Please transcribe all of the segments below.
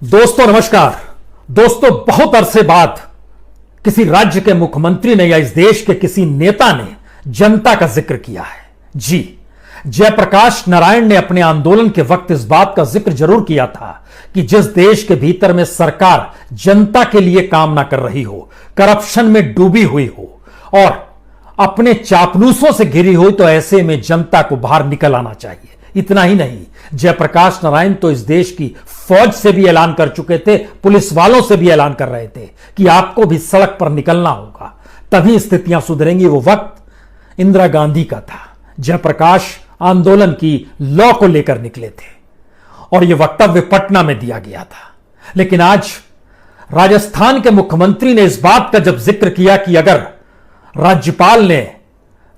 दोस्तों नमस्कार। दोस्तों बहुत अरसे बाद किसी राज्य के मुख्यमंत्री ने या इस देश के किसी नेता ने जनता का जिक्र किया है। जी, जयप्रकाश नारायण ने अपने आंदोलन के वक्त इस बात का जिक्र जरूर किया था कि जिस देश के भीतर में सरकार जनता के लिए काम ना कर रही हो, करप्शन में डूबी हुई हो और अपने चापलूसों से घिरी हुई, तो ऐसे में जनता को बाहर निकल आना चाहिए। इतना ही नहीं, जयप्रकाश नारायण तो इस देश की फौज से भी ऐलान कर चुके थे, पुलिस वालों से भी ऐलान कर रहे थे कि आपको भी सड़क पर निकलना होगा, तभी स्थितियां सुधरेंगी। वो वक्त इंदिरा गांधी का था। जयप्रकाश आंदोलन की लॉ को लेकर निकले थे और यह वक्तव्य पटना में दिया गया था। लेकिन आज राजस्थान के मुख्यमंत्री ने इस बात का जब जिक्र किया कि अगर राज्यपाल ने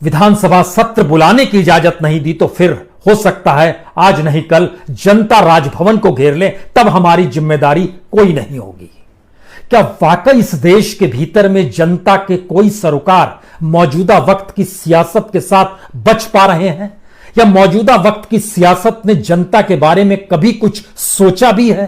विधानसभा सत्र बुलाने की इजाजत नहीं दी तो फिर हो सकता है आज नहीं कल जनता राजभवन को घेर ले, तब हमारी जिम्मेदारी कोई नहीं होगी। क्या वाकई इस देश के भीतर में जनता के कोई सरोकार मौजूदा वक्त की सियासत के साथ बच पा रहे हैं, या मौजूदा वक्त की सियासत ने जनता के बारे में कभी कुछ सोचा भी है?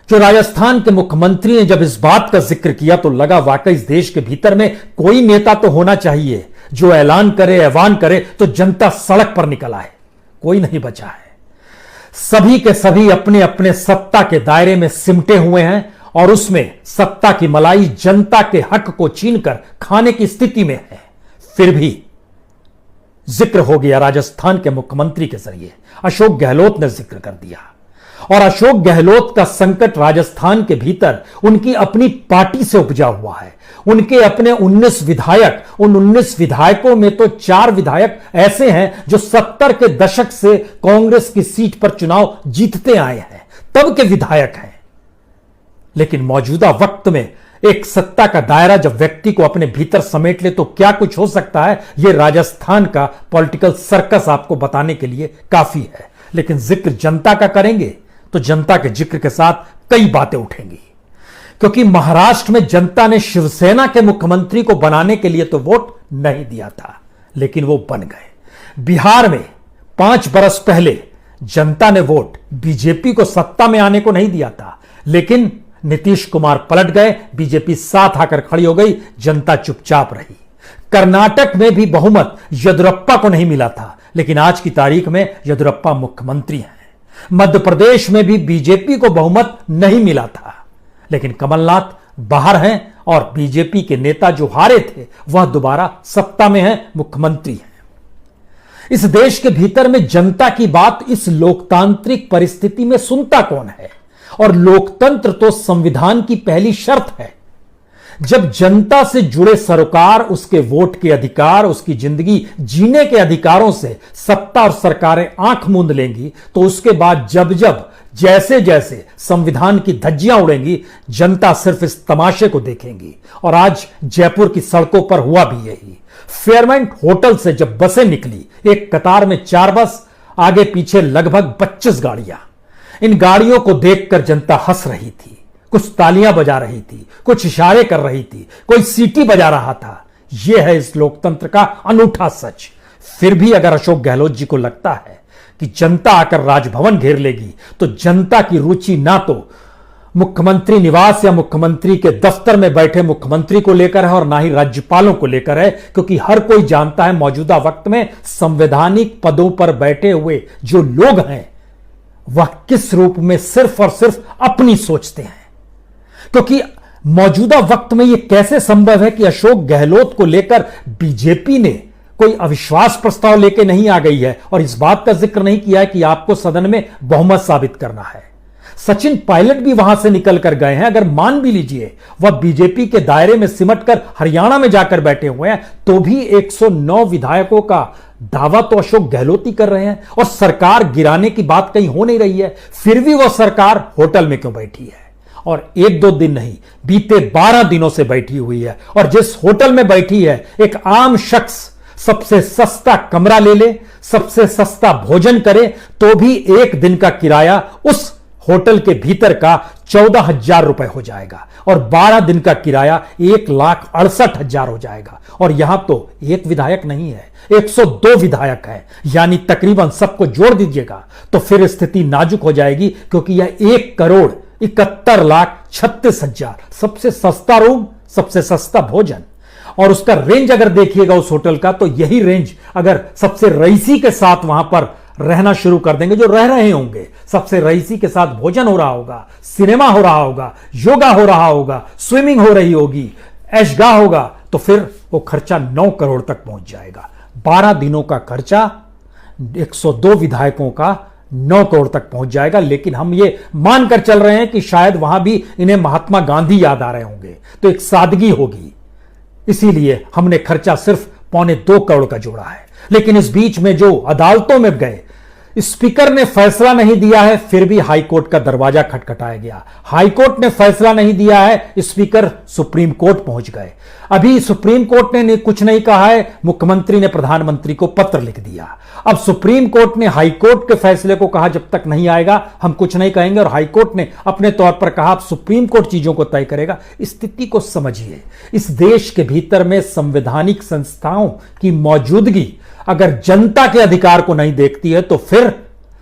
जो राजस्थान के मुख्यमंत्री ने जब इस बात का जिक्र किया तो लगा वाकई इस देश के भीतर में कोई नेता तो होना चाहिए जो ऐलान करे, ऐवान करे तो जनता सड़क पर निकल आए। कोई नहीं बचा है। सभी के सभी अपने अपने सत्ता के दायरे में सिमटे हुए हैं और उसमें सत्ता की मलाई जनता के हक को छीनकर खाने की स्थिति में है। फिर भी जिक्र हो गया राजस्थान के मुख्यमंत्री के जरिए, अशोक गहलोत ने जिक्र कर दिया। और अशोक गहलोत का संकट राजस्थान के भीतर उनकी अपनी पार्टी से उपजा हुआ है। उनके अपने 19 विधायक, उन 19 विधायकों में तो 4 विधायक ऐसे हैं जो 70 के दशक से कांग्रेस की सीट पर चुनाव जीतते आए हैं, तब के विधायक हैं। लेकिन मौजूदा वक्त में एक सत्ता का दायरा जब व्यक्ति को अपने भीतर समेट ले तो क्या कुछ हो सकता है, यह राजस्थान का पॉलिटिकल सर्कस आपको बताने के लिए काफी है। लेकिन जिक्र जनता का करेंगे तो जनता के जिक्र के साथ कई बातें उठेंगी, क्योंकि महाराष्ट्र में जनता ने शिवसेना के मुख्यमंत्री को बनाने के लिए तो वोट नहीं दिया था, लेकिन वो बन गए। बिहार में 5 बरस पहले जनता ने वोट बीजेपी को सत्ता में आने को नहीं दिया था, लेकिन नीतीश कुमार पलट गए, बीजेपी साथ आकर खड़ी हो गई, जनता चुपचाप रही। कर्नाटक में भी बहुमत येदियुरप्पा को नहीं मिला था, लेकिन आज की तारीख में येदियुरप्पा मुख्यमंत्री हैं। मध्य प्रदेश में भी बीजेपी को बहुमत नहीं मिला था, लेकिन कमलनाथ बाहर हैं और बीजेपी के नेता जो हारे थे वह दोबारा सत्ता में हैं, मुख्यमंत्री हैं। इस देश के भीतर में जनता की बात इस लोकतांत्रिक परिस्थिति में सुनता कौन है? और लोकतंत्र तो संविधान की पहली शर्त है। जब जनता से जुड़े सरोकार, उसके वोट के अधिकार, उसकी जिंदगी जीने के अधिकारों से सत्ता और सरकारें आंख मूंद लेंगी, तो उसके बाद जब जब जैसे जैसे संविधान की धज्जियां उड़ेंगी, जनता सिर्फ इस तमाशे को देखेंगी। और आज जयपुर की सड़कों पर हुआ भी यही। फेयरमेंट होटल से जब बसें निकली, एक कतार में 4 बस, आगे पीछे लगभग 25 गाड़ियां। इन गाड़ियों को देखकर जनता हंस रही थी, कुछ तालियां बजा रही थी, कुछ इशारे कर रही थी, कोई सीटी बजा रहा था। यह है इस लोकतंत्र का अनूठा सच। फिर भी अगर अशोक गहलोत जी को लगता है कि जनता आकर राजभवन घेर लेगी, तो जनता की रुचि ना तो मुख्यमंत्री निवास या मुख्यमंत्री के दफ्तर में बैठे मुख्यमंत्री को लेकर है और ना ही राज्यपालों को लेकर है, क्योंकि हर कोई जानता है मौजूदा वक्त में संवैधानिक पदों पर बैठे हुए जो लोग हैं वह किस रूप में सिर्फ और सिर्फ अपनी सोचते हैं। क्योंकि मौजूदा वक्त में यह कैसे संभव है कि अशोक गहलोत को लेकर बीजेपी ने कोई अविश्वास प्रस्ताव लेके नहीं आ गई है और इस बात का जिक्र नहीं किया है कि आपको सदन में बहुमत साबित करना है। सचिन पायलट भी वहां से निकल कर गए हैं। अगर मान भी लीजिए वह बीजेपी के दायरे में सिमटकर हरियाणा में जाकर बैठे हुए हैं, तो भी 109 विधायकों का दावा तो अशोक गहलोत ही कर रहे हैं और सरकार गिराने की बात कहीं हो नहीं रही है। फिर भी वह सरकार होटल में क्यों बैठी है? और 1-2 दिन नहीं, बीते 12 दिनों से बैठी हुई है। और जिस होटल में बैठी है, एक आम शख्स सबसे सस्ता कमरा ले ले, सबसे सस्ता भोजन करे, तो भी एक दिन का किराया उस होटल के भीतर का 14,000 रुपए हो जाएगा और 12 दिन का किराया 1,68,000 हो जाएगा। और यहां तो एक विधायक नहीं है, 102 विधायक हैं, यानी तकरीबन सबको जोड़ दीजिएगा तो फिर स्थिति नाजुक हो जाएगी, क्योंकि यह 1 करोड़ 71,36,000, सबसे सस्ता रूम, सबसे सस्ता भोजन। और उसका रेंज अगर देखिएगा उस होटल का, तो यही रेंज अगर सबसे रईसी के साथ वहां पर रहना शुरू कर देंगे, जो रह रहे होंगे, सबसे रईसी के साथ भोजन हो रहा होगा, सिनेमा हो रहा होगा, योगा हो रहा होगा, स्विमिंग हो रही होगी, ऐशगाह होगा, तो फिर वो खर्चा 9 करोड़ तक पहुंच जाएगा। 12 दिनों का खर्चा 102 विधायकों का 9 करोड़ तक पहुंच जाएगा। लेकिन हम ये मानकर चल रहे हैं कि शायद वहां भी इन्हें महात्मा गांधी याद आ रहे होंगे, तो एक सादगी होगी, इसीलिए हमने खर्चा सिर्फ 1.25 करोड़ का जोड़ा है। लेकिन इस बीच में जो अदालतों में गए, स्पीकर ने फैसला नहीं दिया है, फिर भी हाईकोर्ट का दरवाजा खटखटाया गया। हाईकोर्ट ने फैसला नहीं दिया है, स्पीकर सुप्रीम कोर्ट पहुंच गए। अभी सुप्रीम कोर्ट ने कुछ नहीं कहा है, मुख्यमंत्री ने प्रधानमंत्री को पत्र लिख दिया। अब सुप्रीम कोर्ट ने हाईकोर्ट के फैसले को कहा जब तक नहीं आएगा हम कुछ नहीं कहेंगे, और हाईकोर्ट ने अपने तौर पर कहा अब सुप्रीम कोर्ट चीजों को तय करेगा। स्थिति को समझिए, इस देश के भीतर में संवैधानिक संस्थाओं की मौजूदगी अगर जनता के अधिकार को नहीं देखती है, तो फिर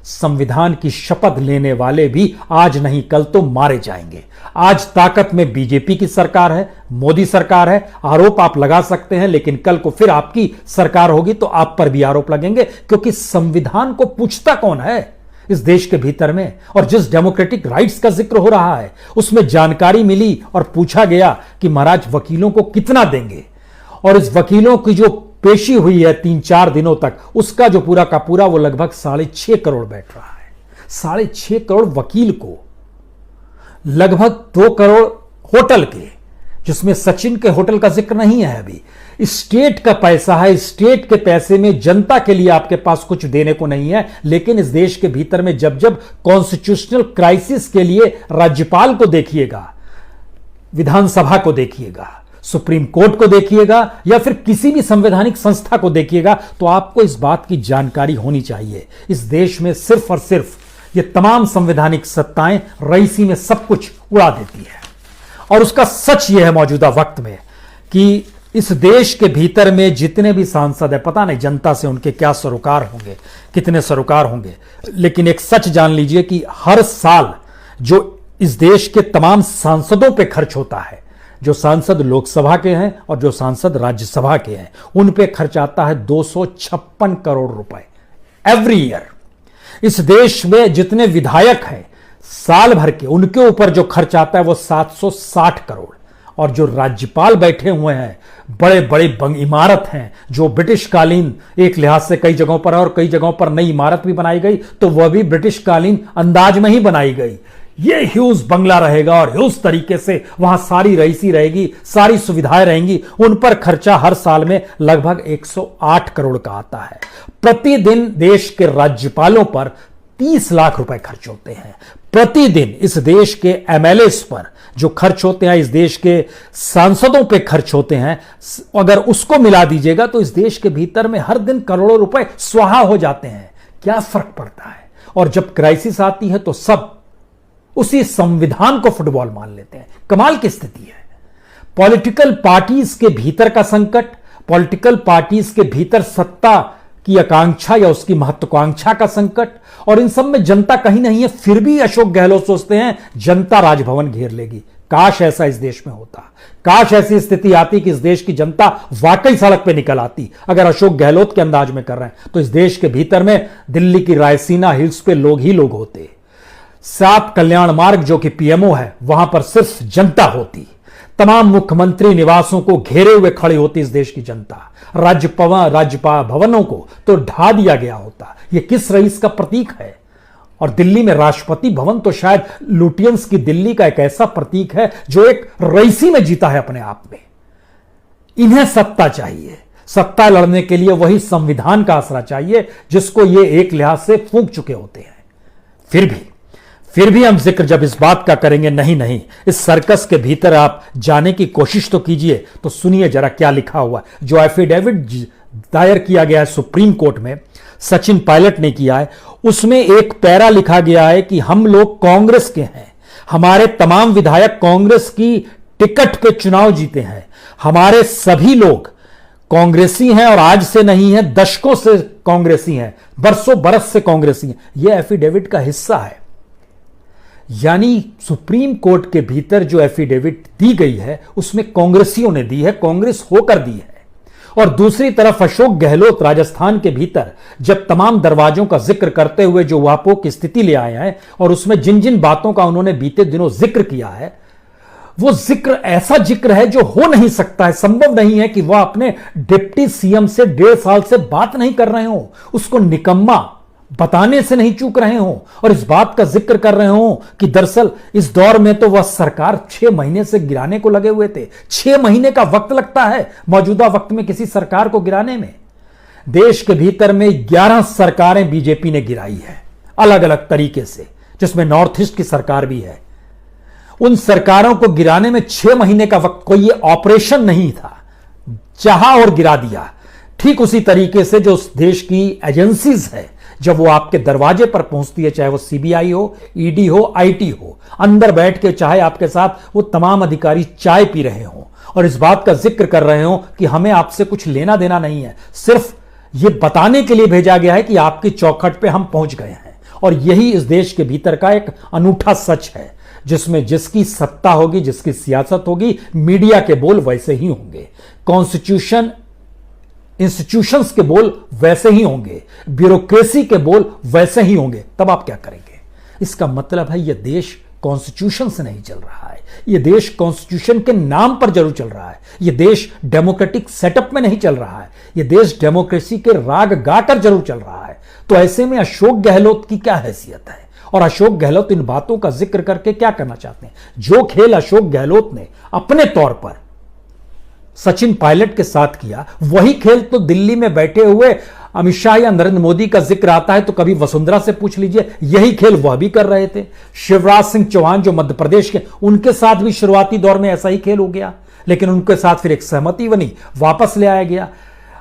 संविधान की शपथ लेने वाले भी आज नहीं कल तो मारे जाएंगे। आज ताकत में बीजेपी की सरकार है, मोदी सरकार है, आरोप आप लगा सकते हैं, लेकिन कल को फिर आपकी सरकार होगी तो आप पर भी आरोप लगेंगे, क्योंकि संविधान को पूछता कौन है इस देश के भीतर में। और जिस डेमोक्रेटिक राइट्स का जिक्र हो रहा है उसमें जानकारी मिली और पूछा गया कि महाराज वकीलों को कितना देंगे, और इस वकीलों की जो पेशी हुई है 3-4 दिनों तक, उसका जो पूरा का पूरा वो लगभग 6.5 करोड़ बैठ रहा है। 6.5 करोड़ वकील को, लगभग 2 करोड़ होटल के, जिसमें सचिन के होटल का जिक्र नहीं है अभी। स्टेट का पैसा है, स्टेट के पैसे में जनता के लिए आपके पास कुछ देने को नहीं है। लेकिन इस देश के भीतर में जब जब कॉन्स्टिट्यूशनल क्राइसिस के लिए राज्यपाल को देखिएगा, विधानसभा को देखिएगा, सुप्रीम कोर्ट को देखिएगा, या फिर किसी भी संवैधानिक संस्था को देखिएगा, तो आपको इस बात की जानकारी होनी चाहिए इस देश में सिर्फ और सिर्फ ये तमाम संवैधानिक सत्ताएं रईसी में सब कुछ उड़ा देती है। और उसका सच यह है मौजूदा वक्त में कि इस देश के भीतर में जितने भी सांसद है, पता नहीं जनता से उनके क्या सरोकार होंगे, कितने सरोकार होंगे, लेकिन एक सच जान लीजिए कि हर साल जो इस देश के तमाम सांसदों पे खर्च होता है, जो सांसद लोकसभा के हैं और जो सांसद राज्यसभा के हैं, उन पे खर्च आता है 256 करोड़ रुपए एवरी ईयर। इस देश में जितने विधायक हैं साल भर के, उनके ऊपर जो खर्च आता है वो 760 करोड़। और जो राज्यपाल बैठे हुए हैं, बड़े बड़े इमारत हैं जो ब्रिटिश कालीन एक लिहाज से कई जगहों पर है, और कई जगहों पर नई इमारत भी बनाई गई तो वह भी ब्रिटिश कालीन अंदाज में ही बनाई गई। ये ह्यूज बंगला रहेगा और ह्यूज तरीके से वहां सारी रईसी रहेगी, सारी सुविधाएं रहेंगी। उन पर खर्चा हर साल में लगभग 108 करोड़ का आता है। प्रतिदिन देश के राज्यपालों पर 30 लाख रुपए खर्च होते हैं। प्रतिदिन इस देश के एमएलएस पर जो खर्च होते हैं, इस देश के सांसदों पे खर्च होते हैं, अगर उसको मिला दीजिएगा तो इस देश के भीतर में हर दिन करोड़ों रुपए स्वाहा हो जाते हैं। क्या फर्क पड़ता है? और जब क्राइसिस आती है तो सब उसी संविधान को फुटबॉल मान लेते हैं। कमाल की स्थिति है। पॉलिटिकल पार्टीज के भीतर का संकट, पॉलिटिकल पार्टीज के भीतर सत्ता की आकांक्षा या उसकी महत्वाकांक्षा का संकट, और इन सब में जनता कहीं नहीं है। फिर भी अशोक गहलोत सोचते हैं जनता राजभवन घेर लेगी। काश ऐसा इस देश में होता, काश ऐसी स्थिति आती कि इस देश की जनता वाकई सड़क पे निकल आती। अगर अशोक गहलोत के अंदाज में कर रहे हैं तो इस देश के भीतर में दिल्ली की रायसीना हिल्स पे लोग ही लोग होते। 7 कल्याण मार्ग जो कि पीएमओ है, वहां पर सिर्फ जनता होती। तमाम मुख्यमंत्री निवासों को घेरे हुए खड़ी होती इस देश की जनता। राज्यपाल भवनों को तो ढा दिया गया होता। यह किस रईस का प्रतीक है? और दिल्ली में राष्ट्रपति भवन तो शायद लुटियंस की दिल्ली का एक ऐसा प्रतीक है जो एक रईसी में जीता है अपने आप में। इन्हें सत्ता चाहिए। सत्ता लड़ने के लिए वही संविधान का आसरा चाहिए जिसको ये एक लिहाज से फूंक चुके होते हैं। फिर भी हम जिक्र जब इस बात का करेंगे, नहीं, इस सर्कस के भीतर आप जाने की कोशिश तो कीजिए। तो सुनिए जरा क्या लिखा हुआ है। जो एफिडेविट दायर किया गया है सुप्रीम कोर्ट में, सचिन पायलट ने किया है, उसमें एक पैरा लिखा गया है कि हम लोग कांग्रेस के हैं, हमारे तमाम विधायक कांग्रेस की टिकट पे चुनाव जीते हैं, हमारे सभी लोग कांग्रेसी हैं और आज से नहीं है, दशकों से कांग्रेसी हैं, बरसों बरस से कांग्रेसी हैं। यह एफिडेविट का हिस्सा है। यानी सुप्रीम कोर्ट के भीतर जो एफिडेविट दी गई है उसमें कांग्रेसियों ने दी है, कांग्रेस होकर दी है। और दूसरी तरफ अशोक गहलोत राजस्थान के भीतर जब तमाम दरवाजों का जिक्र करते हुए जो वापो की स्थिति ले आए हैं और उसमें जिन जिन बातों का उन्होंने बीते दिनों जिक्र किया है, वो जिक्र ऐसा जिक्र है जो हो नहीं सकता है। संभव नहीं है कि वह अपने डिप्टी सीएम से 1.5 साल से बात नहीं कर रहे हो, उसको निकम्मा बताने से नहीं चूक रहे हो और इस बात का जिक्र कर रहे हो कि दरअसल इस दौर में तो वह सरकार 6 महीने से गिराने को लगे हुए थे। 6 महीने का वक्त लगता है मौजूदा वक्त में किसी सरकार को गिराने में। देश के भीतर में 11 सरकारें बीजेपी ने गिराई है अलग अलग तरीके से, जिसमें नॉर्थ ईस्ट की सरकार भी है। उन सरकारों को गिराने में 6 महीने का वक्त, कोई ये ऑपरेशन नहीं था, चाहा और गिरा दिया। ठीक उसी तरीके से जो उस देश की एजेंसीज है, जब वो आपके दरवाजे पर पहुंचती है, चाहे वो सीबीआई हो, ईडी हो, आईटी हो, अंदर बैठ के चाहे आपके साथ वो तमाम अधिकारी चाय पी रहे हों और इस बात का जिक्र कर रहे हो कि हमें आपसे कुछ लेना देना नहीं है, सिर्फ ये बताने के लिए भेजा गया है कि आपकी चौखट पे हम पहुंच गए हैं। और यही इस देश के भीतर का एक अनूठा सच है, जिसमें जिसकी सत्ता होगी, जिसकी सियासत होगी, मीडिया के बोल वैसे ही होंगे, कॉन्स्टिट्यूशन इंस्टीट्यूशंस के बोल वैसे ही होंगे, ब्यूरोक्रेसी के बोल वैसे ही होंगे। तब आप क्या करेंगे? इसका मतलब है यह देश कॉन्स्टिट्यूशन से नहीं चल रहा है, यह देश कॉन्स्टिट्यूशन के नाम पर जरूर चल रहा है, यह देश डेमोक्रेटिक सेटअप में नहीं चल रहा है, यह देश डेमोक्रेसी के राग गाकर जरूर चल रहा है। तो ऐसे में अशोक गहलोत की क्या हैसियत है और अशोक गहलोत इन बातों का जिक्र करके क्या करना चाहते हैं? जो खेल अशोक गहलोत ने अपने तौर पर सचिन पायलट के साथ किया, वही खेल तो दिल्ली में बैठे हुए अमित शाह या नरेंद्र मोदी का जिक्र आता है तो कभी वसुंधरा से पूछ लीजिए, यही खेल वह भी कर रहे थे। शिवराज सिंह चौहान जो मध्य प्रदेश के, उनके साथ भी शुरुआती दौर में ऐसा ही खेल हो गया, लेकिन उनके साथ फिर एक सहमति बनी, वापस ले आया गया।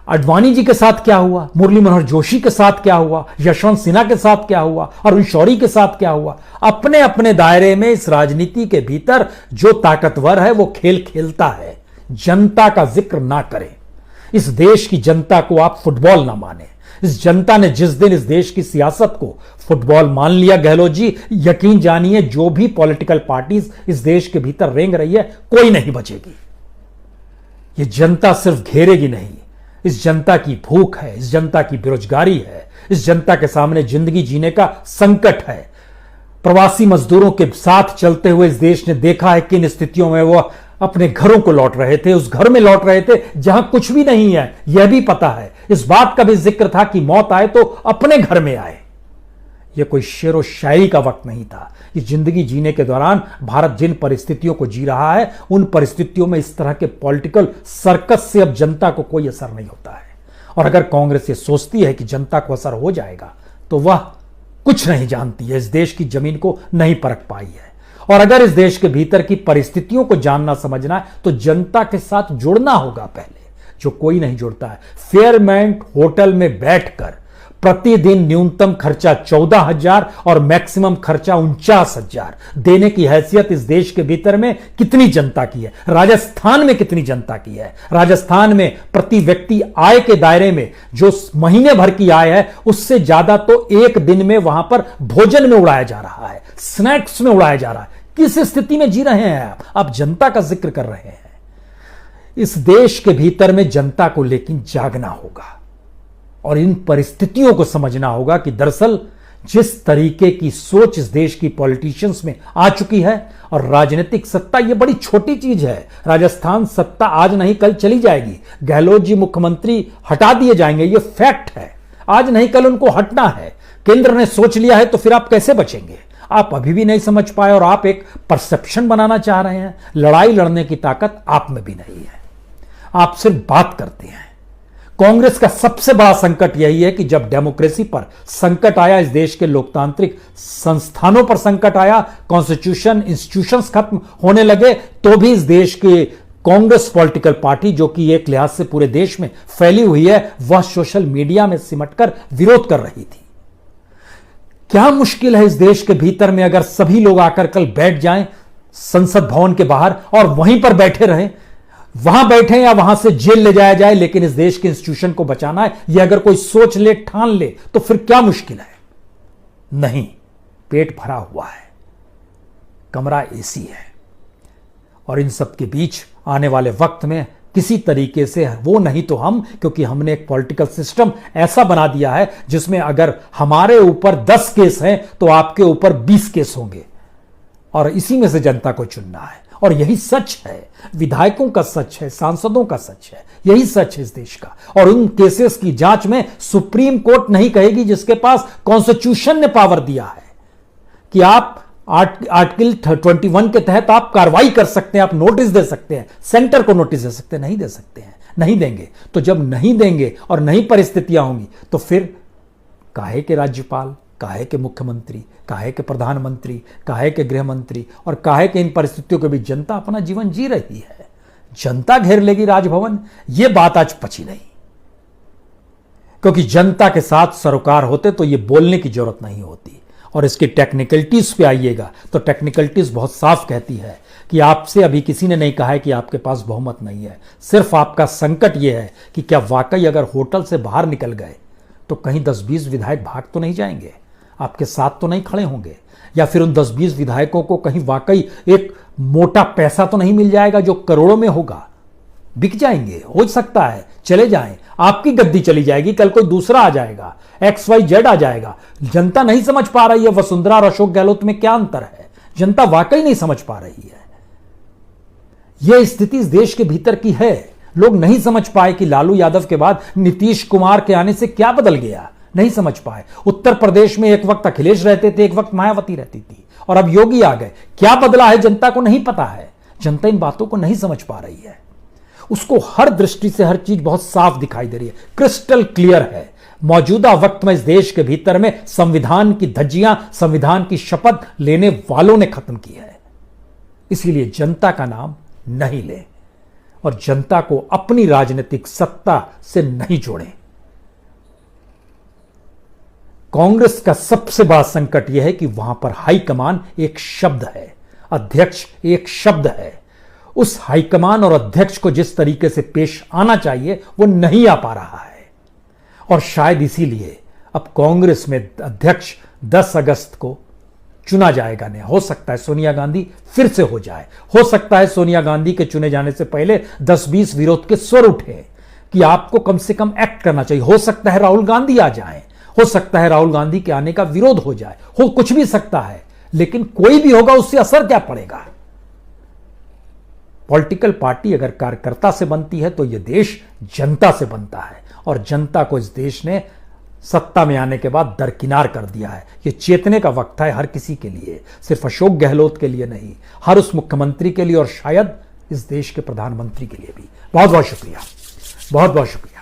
अडवाणी जी के साथ क्या हुआ, मुरली मनोहर जोशी के साथ क्या हुआ, यशवंत सिन्हा के साथ क्या हुआ, अरुण शौरी के साथ क्या हुआ। अपने अपने दायरे में इस राजनीति के भीतर जो ताकतवर है वो खेल खेलता है। जनता का जिक्र ना करें, इस देश की जनता को आप फुटबॉल ना माने। इस जनता ने जिस दिन इस देश की सियासत को फुटबॉल मान लिया, गहलोत जी, यकीन जानिए जो भी पॉलिटिकल पार्टीज इस देश के भीतर रेंग रही है, कोई नहीं बचेगी। ये जनता सिर्फ घेरेगी नहीं, इस जनता की भूख है, इस जनता की बेरोजगारी है, इस जनता के सामने जिंदगी जीने का संकट है। प्रवासी मजदूरों के साथ चलते हुए इस देश ने देखा है किन स्थितियों में वो अपने घरों को लौट रहे थे, उस घर में लौट रहे थे जहां कुछ भी नहीं है, यह भी पता है। इस बात का भी जिक्र था कि मौत आए तो अपने घर में आए। यह कोई शेरो शायरी का वक्त नहीं था। ये जिंदगी जीने के दौरान भारत जिन परिस्थितियों को जी रहा है, उन परिस्थितियों में इस तरह के पॉलिटिकल सर्कस से अब जनता को कोई असर नहीं होता है। और अगर कांग्रेस ये सोचती है कि जनता को असर हो जाएगा तो वह कुछ नहीं जानती है, इस देश की जमीन को नहीं परख पाई है। और अगर इस देश के भीतर की परिस्थितियों को जानना समझना है तो जनता के साथ जुड़ना होगा पहले, जो कोई नहीं जुड़ता है। फेयरमेंट होटल में बैठकर प्रतिदिन न्यूनतम खर्चा 14,000 और मैक्सिमम खर्चा 49,000 देने की हैसियत इस देश के भीतर में कितनी जनता की है? राजस्थान में कितनी जनता की है? राजस्थान में प्रति व्यक्ति आय के दायरे में जो महीने भर की आय है, उससे ज्यादा तो एक दिन में वहां पर भोजन में उड़ाया जा रहा है, स्नैक्स में उड़ाया जा रहा है। किस स्थिति में जी रहे हैं आप जनता का जिक्र कर रहे हैं। इस देश के भीतर में जनता को लेकिन जागना होगा और इन परिस्थितियों को समझना होगा कि दरअसल जिस तरीके की सोच इस देश की पॉलिटिशियंस में आ चुकी है, और राजनीतिक सत्ता ये बड़ी छोटी चीज है। राजस्थान सत्ता आज नहीं कल चली जाएगी। गहलोत जी मुख्यमंत्री हटा दिए जाएंगे, ये फैक्ट है। आज नहीं कल उनको हटना है। केंद्र ने सोच लिया है तो फिर आप कैसे बचेंगे? आप अभी भी नहीं समझ पाए और आप एक परसेप्शन बनाना चाह रहे हैं। लड़ाई लड़ने की ताकत आप में भी नहीं है, आप सिर्फ बात करते हैं। कांग्रेस का सबसे बड़ा संकट यही है कि जब डेमोक्रेसी पर संकट आया, इस देश के लोकतांत्रिक संस्थानों पर संकट आया, कॉन्स्टिट्यूशन इंस्टीट्यूशंस खत्म होने लगे, तो भी इस देश के कांग्रेस पॉलिटिकल पार्टी, जो कि एक लिहाज से पूरे देश में फैली हुई है, वह सोशल मीडिया में सिमटकर विरोध कर रही थी। क्या मुश्किल है इस देश के भीतर में अगर सभी लोग आकर कल बैठ जाएं संसद भवन के बाहर और वहीं पर बैठे रहें, वहां बैठे या वहां से जेल ले जाया जाए, लेकिन इस देश के इंस्टीट्यूशन को बचाना है, यह अगर कोई सोच ले, ठान ले, तो फिर क्या मुश्किल है? नहीं, पेट भरा हुआ है, कमरा एसी है। और इन सब के बीच आने वाले वक्त में किसी तरीके से वो नहीं तो हम, क्योंकि हमने एक पॉलिटिकल सिस्टम ऐसा बना दिया है जिसमें अगर हमारे ऊपर 10 केस हैं तो आपके ऊपर 20 केस होंगे, और इसी में से जनता को चुनना है। और यही सच है, विधायकों का सच है, सांसदों का सच है, यही सच है इस देश का। और उन केसेस की जांच में सुप्रीम कोर्ट नहीं कहेगी, जिसके पास कॉन्स्टिट्यूशन ने पावर दिया है कि आप आर्टिकल 21 के तहत आप कार्रवाई कर सकते हैं, आप नोटिस दे सकते हैं, सेंटर को नोटिस दे सकते हैं। नहीं दे सकते हैं, नहीं देंगे। तो जब नहीं देंगे और नहीं परिस्थितियां होंगी तो फिर काहे के राज्यपाल, काहे के मुख्यमंत्री, काहे के प्रधानमंत्री, काहे के गृह मंत्री, और काहे के इन परिस्थितियों के बीच जनता अपना जीवन जी रही है। जनता घेर लेगी राजभवन, यह बात आज पची नहीं, क्योंकि जनता के साथ सरोकार होते तो यह बोलने की जरूरत नहीं होती। और इसकी टेक्निकलिटीज पे आइएगा तो टेक्निकलिटीज बहुत साफ कहती है कि आपसे अभी किसी ने नहीं कहा है कि आपके पास बहुमत नहीं है। सिर्फ आपका संकट यह है कि क्या वाकई अगर होटल से बाहर निकल गए तो कहीं 10-20 विधायक भाग तो नहीं जाएंगे, आपके साथ तो नहीं खड़े होंगे, या फिर उन 10-20 विधायकों को कहीं वाकई एक मोटा पैसा तो नहीं मिल जाएगा जो करोड़ों में होगा, बिक जाएंगे, हो सकता है चले जाएं, आपकी गद्दी चली जाएगी, कल कोई दूसरा आ जाएगा, XYZ आ जाएगा। जनता नहीं समझ पा रही है वसुंधरा और अशोक गहलोत में क्या अंतर है, जनता वाकई नहीं समझ पा रही है। यह स्थिति इस देश के भीतर की है। लोग नहीं समझ पाए कि लालू यादव के बाद नीतीश कुमार के आने से क्या बदल गया, नहीं समझ पाए। उत्तर प्रदेश में एक वक्त अखिलेश रहते थे, एक वक्त मायावती रहती थी, और अब योगी आ गए। क्या बदला है जनता को नहीं पता है, जनता इन बातों को नहीं समझ पा रही है। उसको हर दृष्टि से हर चीज बहुत साफ दिखाई दे रही है, क्रिस्टल क्लियर है। मौजूदा वक्त में इस देश के भीतर में संविधान की धज्जियां, संविधान की शपथ लेने वालों ने खत्म की है। इसीलिए जनता का नाम नहीं ले और जनता को अपनी राजनीतिक सत्ता से नहीं जोड़ें। कांग्रेस का सबसे बड़ा संकट यह है कि वहां पर हाईकमान एक शब्द है, अध्यक्ष एक शब्द है। उस हाईकमान और अध्यक्ष को जिस तरीके से पेश आना चाहिए वो नहीं आ पा रहा है, और शायद इसीलिए अब कांग्रेस में अध्यक्ष 10 अगस्त को चुना जाएगा नहीं। हो सकता है सोनिया गांधी फिर से हो जाए, हो सकता है सोनिया गांधी के चुने जाने से पहले 10-20 विरोध के स्वर उठे कि आपको कम से कम एक्ट करना चाहिए। हो सकता है राहुल गांधी आ जाएं, हो सकता है राहुल गांधी के आने का विरोध हो जाए, हो कुछ भी सकता है, लेकिन कोई भी होगा उससे असर क्या पड़ेगा। पॉलिटिकल पार्टी अगर कार्यकर्ता से बनती है तो यह देश जनता से बनता है, और जनता को इस देश ने सत्ता में आने के बाद दरकिनार कर दिया है। यह चेतने का वक्त है हर किसी के लिए, सिर्फ अशोक गहलोत के लिए नहीं, हर उस मुख्यमंत्री के लिए और शायद इस देश के प्रधानमंत्री के लिए भी। बहुत बहुत शुक्रिया, बहुत बहुत शुक्रिया।